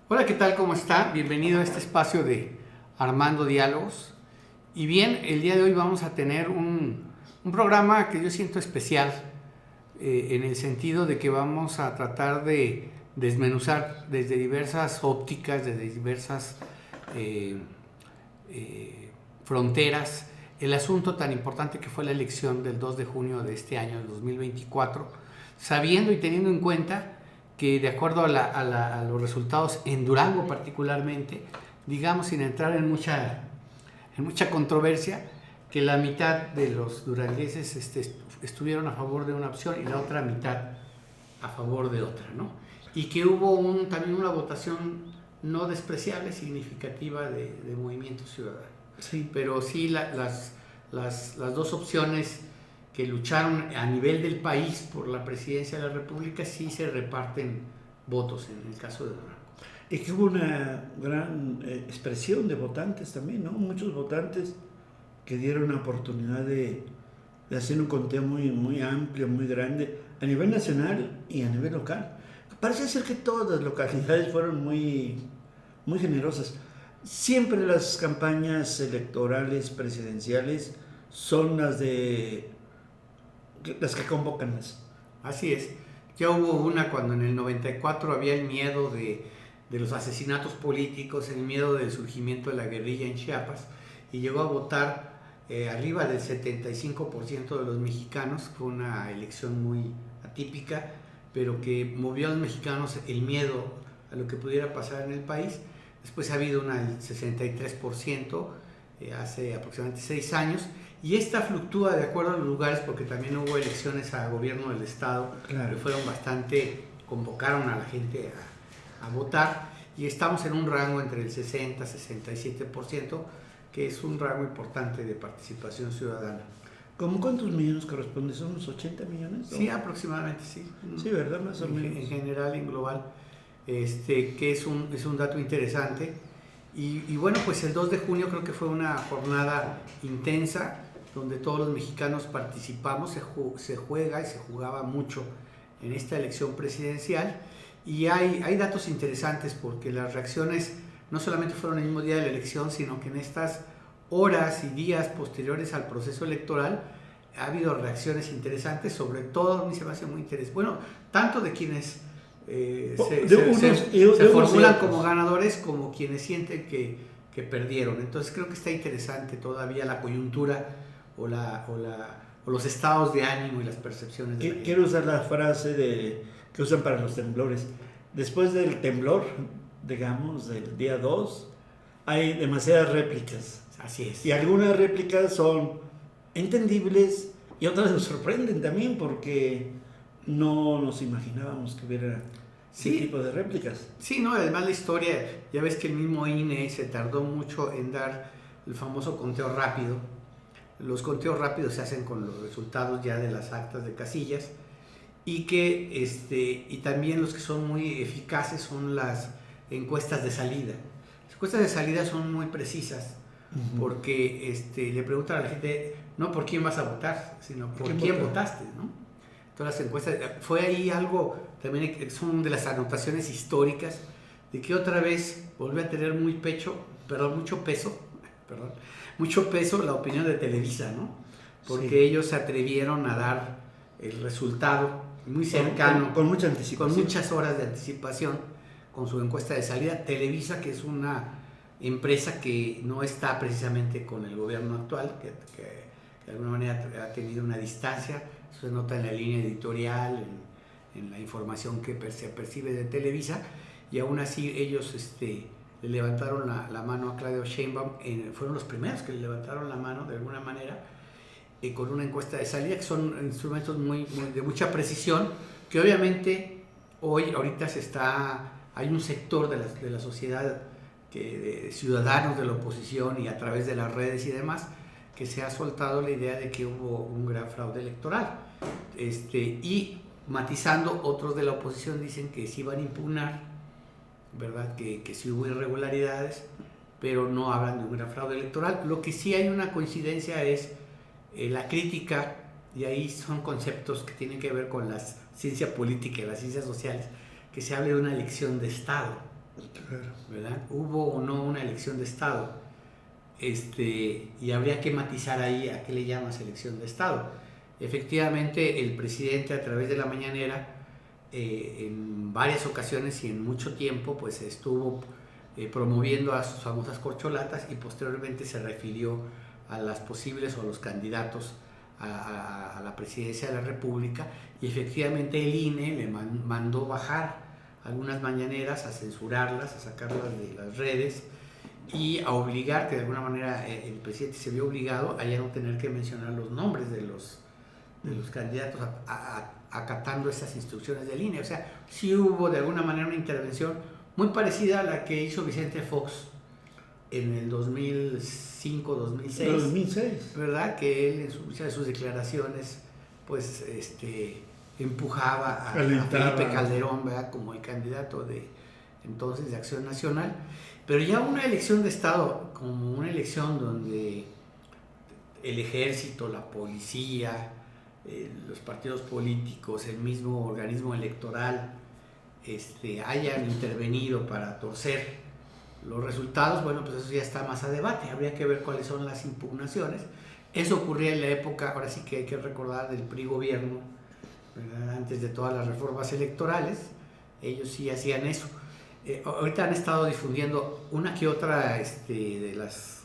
Hola, ¿qué tal? ¿Cómo está? Bienvenido a este espacio de Armando Diálogos. Y bien, el día de hoy vamos a tener un programa que yo siento especial, en el sentido de que vamos a tratar de desmenuzar desde diversas ópticas, desde diversas eh, fronteras, el asunto tan importante que fue la elección del 2 de junio de este año, del 2024, sabiendo y teniendo en cuenta que de acuerdo a los resultados en Durango particularmente, digamos sin entrar en mucha controversia, que la mitad de los durangueses estuvieron a favor de una opción y la otra mitad a favor de otra, ¿no? Y que hubo también una votación no despreciable, significativa de Movimiento Ciudadano. Sí. Pero sí las dos opciones que lucharon a nivel del país por la presidencia de la República sí se reparten votos en el caso de Durango. Y que hubo una gran expresión de votantes también, ¿no? Muchos votantes que dieron la oportunidad de hacer un conteo muy amplio, muy grande, a nivel nacional y a nivel local. Parece ser que todas las localidades fueron muy generosas. Siempre las campañas electorales presidenciales son las que convocan más. Así es. Ya hubo una cuando en el 94 había el miedo de los asesinatos políticos, el miedo del surgimiento de la guerrilla en Chiapas, y llegó a votar arriba del 75% de los mexicanos. Fue una elección muy atípica, pero que movió a los mexicanos el miedo a lo que pudiera pasar en el país. Después ha habido una del 63% hace aproximadamente 6 años, y esta fluctúa de acuerdo a los lugares, porque también hubo elecciones a gobierno del estado, claro, que fueron convocaron a la gente a votar, y estamos en un rango entre el 60 y 67%, que es un rango importante de participación ciudadana. ¿Cómo cuántos millones corresponde? ¿Son unos 80 millones? Sí, aproximadamente, sí. Sí, ¿verdad? Más o menos. En general, en global, que es un dato interesante. Y bueno, pues el 2 de junio creo que fue una jornada intensa, donde todos los mexicanos participamos, se juega y se jugaba mucho en esta elección presidencial, y hay datos interesantes, porque las reacciones no solamente fueron el mismo día de la elección, sino que en estas horas y días posteriores al proceso electoral ha habido reacciones interesantes, sobre todo a mí se me hace muy interesante, bueno, tanto de quienes se formulan como ganadores, como quienes sienten que perdieron. Entonces creo que está interesante todavía la coyuntura o los estados de ánimo y las percepciones de la gente. Quiero usar la frase que usan para los temblores. Después del temblor, digamos, del día 2, hay demasiadas réplicas. Así es. Y algunas réplicas son entendibles y otras nos sorprenden también, porque no nos imaginábamos que hubiera ese tipo de réplicas. Sí, no, además la historia, ya ves que el mismo INE se tardó mucho en dar el famoso conteo rápido. Los conteos rápidos se hacen con los resultados ya de las actas de casillas, y también los que son muy eficaces son las encuestas de salida. Las encuestas de salida son muy precisas, porque le preguntan a la gente no por quién vas a votar, sino por quién votaste, ¿no? Todas las encuestas, fue ahí algo, también son de las anotaciones históricas, de que otra vez volvió a tener mucho peso la opinión de Televisa, ¿no? Porque sí, ellos se atrevieron a dar el resultado muy cercano, con mucha anticipación, con muchas horas de anticipación, con su encuesta de salida. Televisa, que es una empresa que no está precisamente con el gobierno actual, que de alguna manera ha tenido una distancia. Eso se nota en la línea editorial, en la información que se percibe de Televisa, y aún así ellos le levantaron la mano a Claudia Sheinbaum, fueron los primeros que le levantaron la mano de alguna manera, con una encuesta de salida, que son instrumentos de mucha precisión, que obviamente ahorita hay un sector de la sociedad, de ciudadanos de la oposición y a través de las redes y demás, que se ha soltado la idea de que hubo un gran fraude electoral, y matizando, otros de la oposición dicen que sí van a impugnar, ¿verdad? Que sí hubo irregularidades, pero no hablan de un gran fraude electoral. Lo que sí hay una coincidencia es la crítica, y ahí son conceptos que tienen que ver con la ciencia política y las ciencias sociales, que se habla de una elección de Estado, Claro. ¿verdad? ¿Hubo o no una elección de Estado? Y habría que matizar ahí a qué le llamas elección de Estado. Efectivamente, el presidente a través de la mañanera, en varias ocasiones y en mucho tiempo, pues estuvo promoviendo a sus famosas corcholatas y posteriormente se refirió a las posibles o a los candidatos a la presidencia de la República, y efectivamente el INE le mandó bajar algunas mañaneras, a censurarlas, a sacarlas de las redes y a obligar, que de alguna manera el presidente se vio obligado a ya no tener que mencionar los nombres de los candidatos acatando esas instrucciones del INE. O sea, sí hubo de alguna manera una intervención muy parecida a la que hizo Vicente Fox en el 2005-2006, ¿verdad? Que él en muchas de sus declaraciones pues empujaba a Felipe Calderón, ¿verdad? Como el candidato de entonces de Acción Nacional. Pero ya una elección de Estado, como una elección donde el ejército, la policía, los partidos políticos, el mismo organismo electoral hayan intervenido para torcer los resultados, bueno, pues eso ya está más a debate. Habría que ver cuáles son las impugnaciones. Eso ocurría en la época, ahora sí que hay que recordar, del PRI gobierno, ¿verdad? Antes de todas las reformas electorales, ellos sí hacían eso. Ahorita han estado difundiendo una que otra de las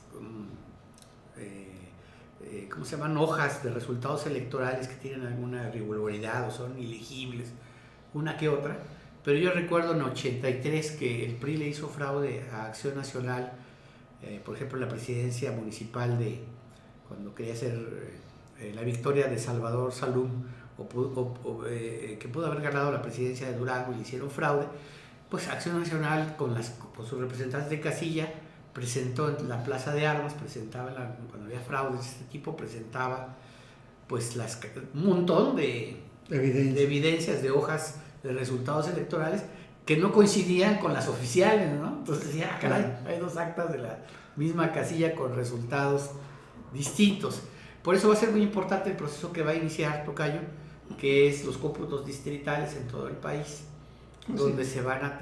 ¿cómo se llaman? Hojas de resultados electorales que tienen alguna irregularidad o son ilegibles, una que otra. Pero yo recuerdo en 83 que el PRI le hizo fraude a Acción Nacional, por ejemplo, en la presidencia municipal cuando quería hacer la victoria de Salvador Salum, que pudo haber ganado la presidencia de Durango, y le hicieron fraude. Pues Acción Nacional con sus representantes de casilla presentó en la Plaza de Armas, cuando había fraudes de este tipo, presentaba pues un montón de evidencias, de hojas de resultados electorales que no coincidían con las oficiales, ¿no? Entonces decía, caray, hay dos actas de la misma casilla con resultados distintos. Por eso va a ser muy importante el proceso que va a iniciar, tocayo, que es los cómputos distritales en todo el país, donde se van a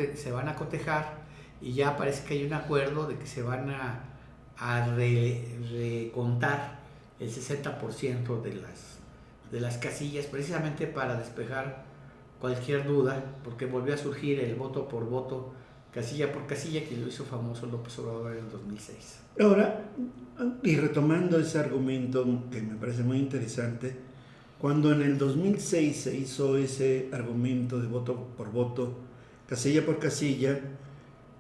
cotejar, y ya parece que hay un acuerdo de que se van a recontar el 60% de las casillas, precisamente para despejar cualquier duda, porque volvió a surgir el voto por voto, casilla por casilla, que lo hizo famoso López Obrador en el 2006. Ahora, y retomando ese argumento que me parece muy interesante, cuando en el 2006 se hizo ese argumento de voto por voto, casilla por casilla,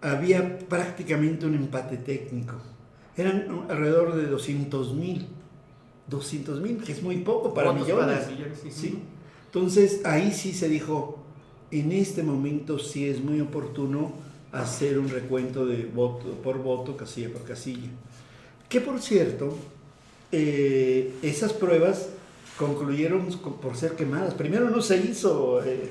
había prácticamente un empate técnico. Eran alrededor de 200,000, que es muy poco para millones. Sí. Entonces ahí sí se dijo, en este momento sí es muy oportuno hacer un recuento de voto por voto, casilla por casilla. Que por cierto, esas pruebas concluyeron por ser quemadas. Primero no se hizo el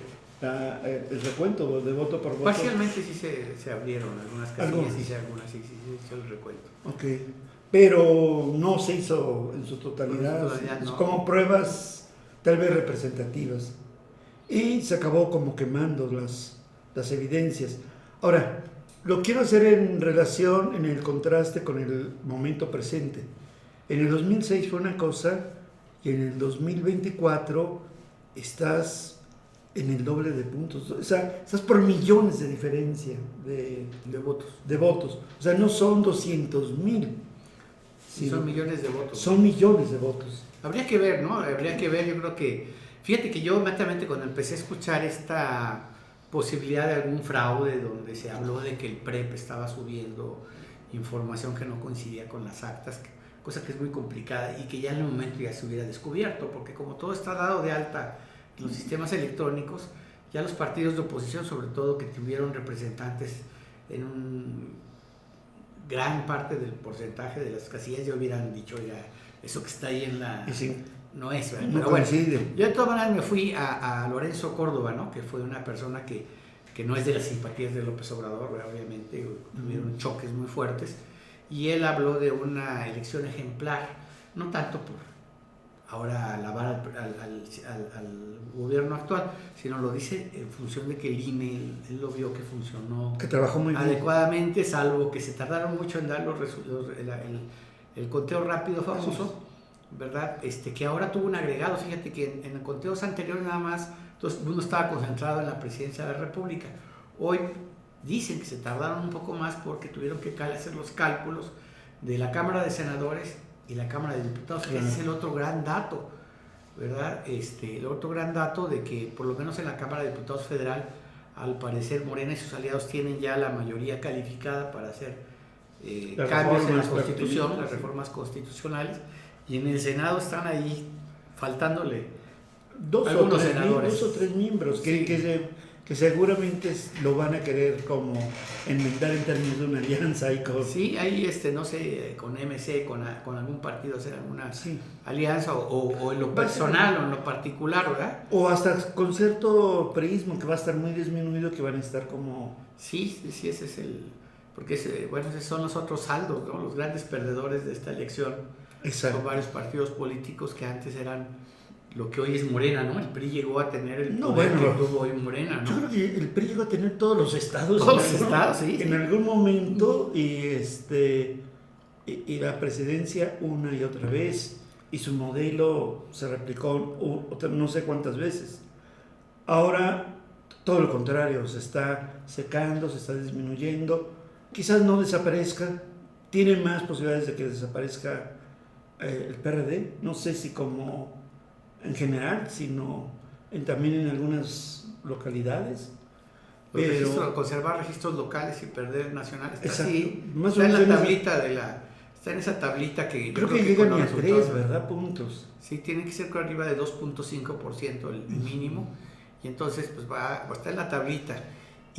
recuento de voto por voto. Parcialmente sí se abrieron algunas casillas, sí se hizo el recuento. Ok, pero no se hizo en su totalidad, no. Como pruebas tal vez representativas. Y se acabó como quemando las evidencias. Ahora, lo quiero hacer en el contraste con el momento presente. En el 2006 fue una cosa, y en el 2024 estás en el doble de puntos. O sea, estás por millones de diferencia de votos. O sea, no son 200,000. Sí, son millones de votos. Son millones de votos. Habría que ver, ¿no? Habría que ver, yo creo que... Fíjate que yo inmediatamente cuando empecé a escuchar esta posibilidad de algún fraude, donde se habló de que el PREP estaba subiendo información que no coincidía con las actas, cosa que es muy complicada y que ya en el momento ya se hubiera descubierto, porque como todo está dado de alta en los sistemas electrónicos, ya los partidos de oposición, sobre todo que tuvieron representantes en gran parte del porcentaje de las casillas, ya hubieran dicho, ya eso que está ahí en la... Sí. No es, ¿verdad? No Pero bueno, coincide. yo de todas maneras me fui a Lorenzo Córdoba, ¿no? Que fue una persona que no es de las simpatías de López Obrador, obviamente, tuvieron choques muy fuertes, y él habló de una elección ejemplar, no tanto por ahora alabar al gobierno actual, sino lo dice en función de que el INE, él lo vio que funcionó que trabajó muy adecuadamente, salvo que se tardaron mucho en dar el conteo rápido famoso, ¿verdad? Que ahora tuvo un agregado. Fíjate que en conteos anteriores nada más entonces uno estaba concentrado en la presidencia de la República. Hoy dicen que se tardaron un poco más porque tuvieron que hacer los cálculos de la Cámara de Senadores y la Cámara de Diputados, que ese es el otro gran dato, ¿verdad? El otro gran dato de que por lo menos en la Cámara de Diputados Federal, al parecer Morena y sus aliados tienen ya la mayoría calificada para hacer cambios en la Constitución, las reformas constitucionales, y en el Senado están ahí faltándole dos o tres miembros que seguramente lo van a querer como enmendar en términos de una alianza y con... Sí, ahí no sé, con MC, con algún partido hacer alguna alianza o en lo personal o en lo particular, ¿verdad? O hasta con cierto priismo que va a estar muy disminuido, que van a estar como... Sí, ese es porque bueno, esos son los otros saldos, ¿no? Los grandes perdedores de esta elección. Exacto. Son varios partidos políticos que antes eran lo que hoy es Morena, ¿no? El PRI llegó a tener el poder que tuvo hoy Morena, ¿no? Yo creo que el PRI llegó a tener todos los estados. Todos los estados, sí. En algún momento, y la presidencia una y otra vez, y su modelo se replicó no sé cuántas veces. Ahora, todo lo contrario, se está secando, se está disminuyendo. Quizás no desaparezca, tiene más posibilidades de que desaparezca el PRD, no sé si como en general, sino también en algunas localidades. Pero conservar registros locales y perder nacionales. Está así, más está en la tablita está en esa tablita que creo que llegan a 3, ¿verdad? Puntos. Sí, tiene que ser arriba de 2.5% el mínimo, y entonces pues va a estar en la tablita.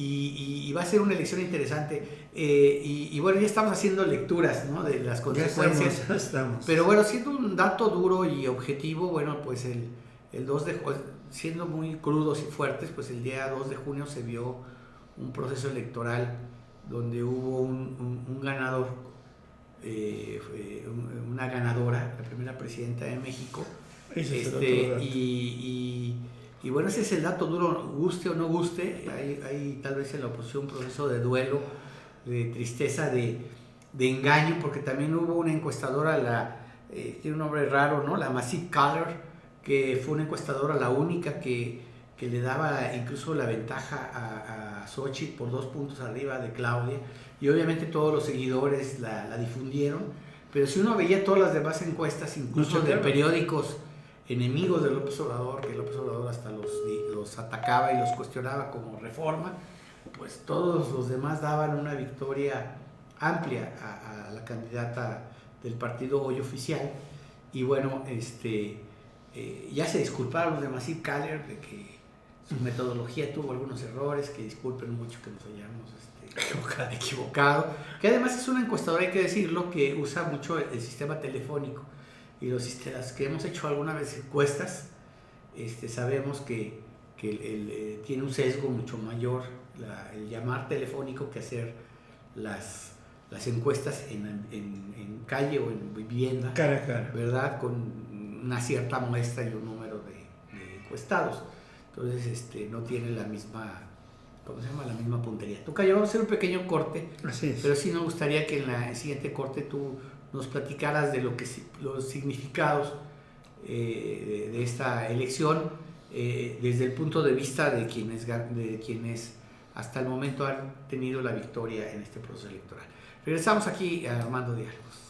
Y va a ser una elección interesante. Y bueno, ya estamos haciendo lecturas, ¿no?, de las consecuencias. Ya estamos. Pero bueno, siendo un dato duro y objetivo, bueno, pues el 2 de junio, siendo muy crudos y fuertes, pues el día 2 de junio se vio un proceso electoral donde hubo un ganador, una ganadora, la primera presidenta de México. Y bueno, ese es el dato duro, guste o no guste. Hay tal vez en la oposición un proceso de duelo, de tristeza, de engaño, porque también hubo una encuestadora, tiene un nombre raro, ¿no? La Massive Caller, que fue una encuestadora la única que le daba incluso la ventaja a Xochitl por 2 puntos arriba de Claudia, y obviamente todos los seguidores la difundieron, pero si uno veía todas las demás encuestas, incluso de periódicos enemigos de López Obrador, que López Obrador hasta los atacaba y los cuestionaba como Reforma, pues todos los demás daban una victoria amplia a la candidata del partido hoy oficial. Y bueno, ya se disculparon los de Massive Caller de que su metodología tuvo algunos errores, que disculpen mucho que nos hayamos equivocado, que además es una encuestadora, hay que decirlo, que usa mucho el sistema telefónico. Y los que hemos hecho alguna vez encuestas, sabemos que tiene un sesgo mucho mayor el llamar telefónico que hacer las encuestas en calle o en vivienda, cara a cara, ¿verdad? Con una cierta muestra y un número de encuestados. Entonces no tiene la misma, ¿cómo se llama?, la misma puntería. Tocayo, vamos a hacer un pequeño corte. Así es. Pero sí nos gustaría que en el siguiente corte tú nos platicaras de los significados de esta elección desde el punto de vista de quienes hasta el momento han tenido la victoria en este proceso electoral. Regresamos aquí a Armando Diálogos.